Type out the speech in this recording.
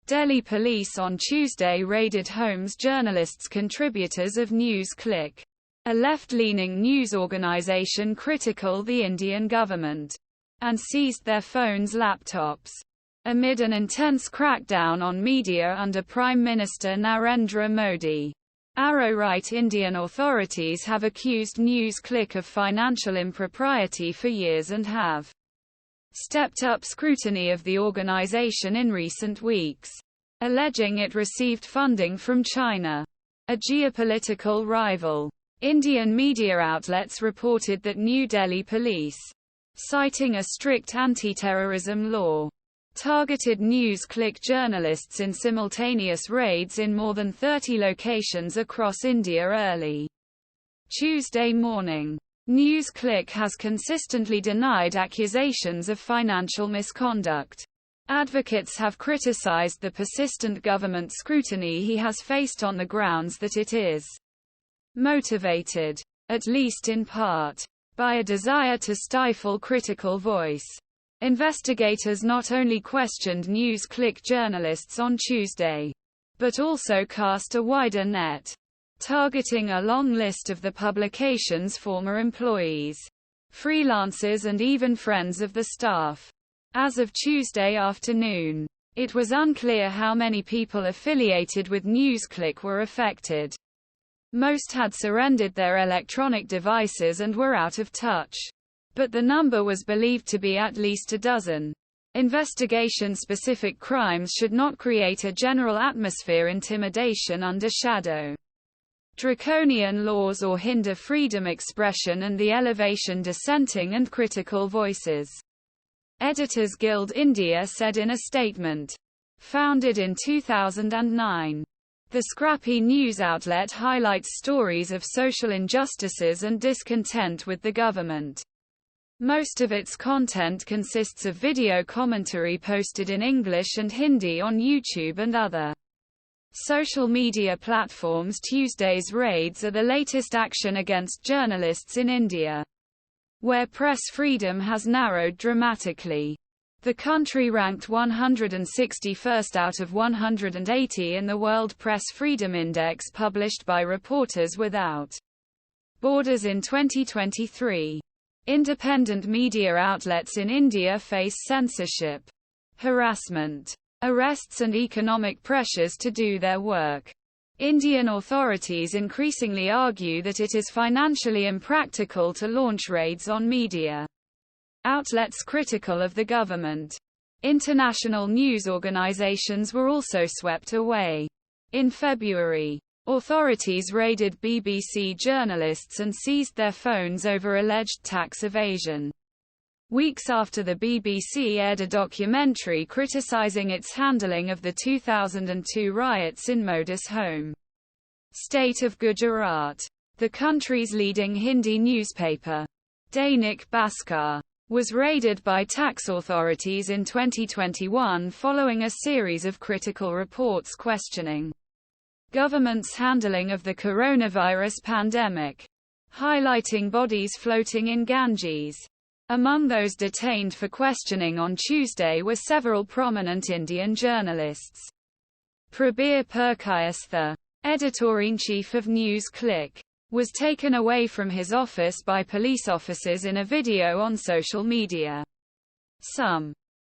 Delhi police on Tuesday raided homes journalists contributors of NewsClick, a left-leaning news organization critical the Indian government, and seized their phones, laptops, amid an intense crackdown on media under Prime Minister Narendra Modi. Right Indian authorities have accused NewsClick of financial impropriety for years and have stepped up scrutiny of the organization in recent weeks, alleging it received funding from China, a geopolitical rival. Indian media outlets reported that New Delhi police, citing a strict anti-terrorism law, targeted NewsClick journalists in simultaneous raids in more than 30 locations across India early Tuesday morning. NewsClick has consistently denied accusations of financial misconduct. Advocates have criticized the persistent government scrutiny he has faced on the grounds that it is motivated, at least in part, by a desire to stifle critical voice. Investigators not only questioned NewsClick journalists on Tuesday, but also cast a wider net, targeting a long list of the publication's former employees, freelancers and even friends of the staff. As of Tuesday afternoon, it was unclear how many people affiliated with NewsClick were affected. Most had surrendered their electronic devices and were out of touch, but the number was believed to be at least a dozen. Investigation-specific crimes should not create a general atmosphere intimidation under shadow draconian laws or hinder freedom expression and the elevation dissenting and critical voices. Editors Guild India said in a statement. Founded in 2009. The scrappy news outlet highlights stories of social injustices and discontent with the government. Most of its content consists of video commentary posted in English and Hindi on YouTube and other social media platforms. Tuesday's raids are the latest action against journalists in India, where press freedom has narrowed dramatically. The country ranked 161st out of 180 in the World Press Freedom Index published by Reporters Without Borders in 2023. Independent media outlets in India face censorship, harassment, arrests and economic pressures to do their work. Indian authorities increasingly argue that it is financially impractical to launch raids on media outlets critical of the government. International news organizations were also swept away. In February, authorities raided BBC journalists and seized their phones over alleged tax evasion. Weeks after the BBC aired a documentary criticizing its handling of the 2002 riots in Modi's home state of Gujarat. The country's leading Hindi newspaper, Dainik Bhaskar, was raided by tax authorities in 2021 following a series of critical reports questioning government's handling of the coronavirus pandemic, highlighting bodies floating in Ganges. Among those detained for questioning on Tuesday were several prominent Indian journalists. Prabir Purkayas, the editor-in-chief of NewsClick, was taken away from his office by police officers in a video on social media. Some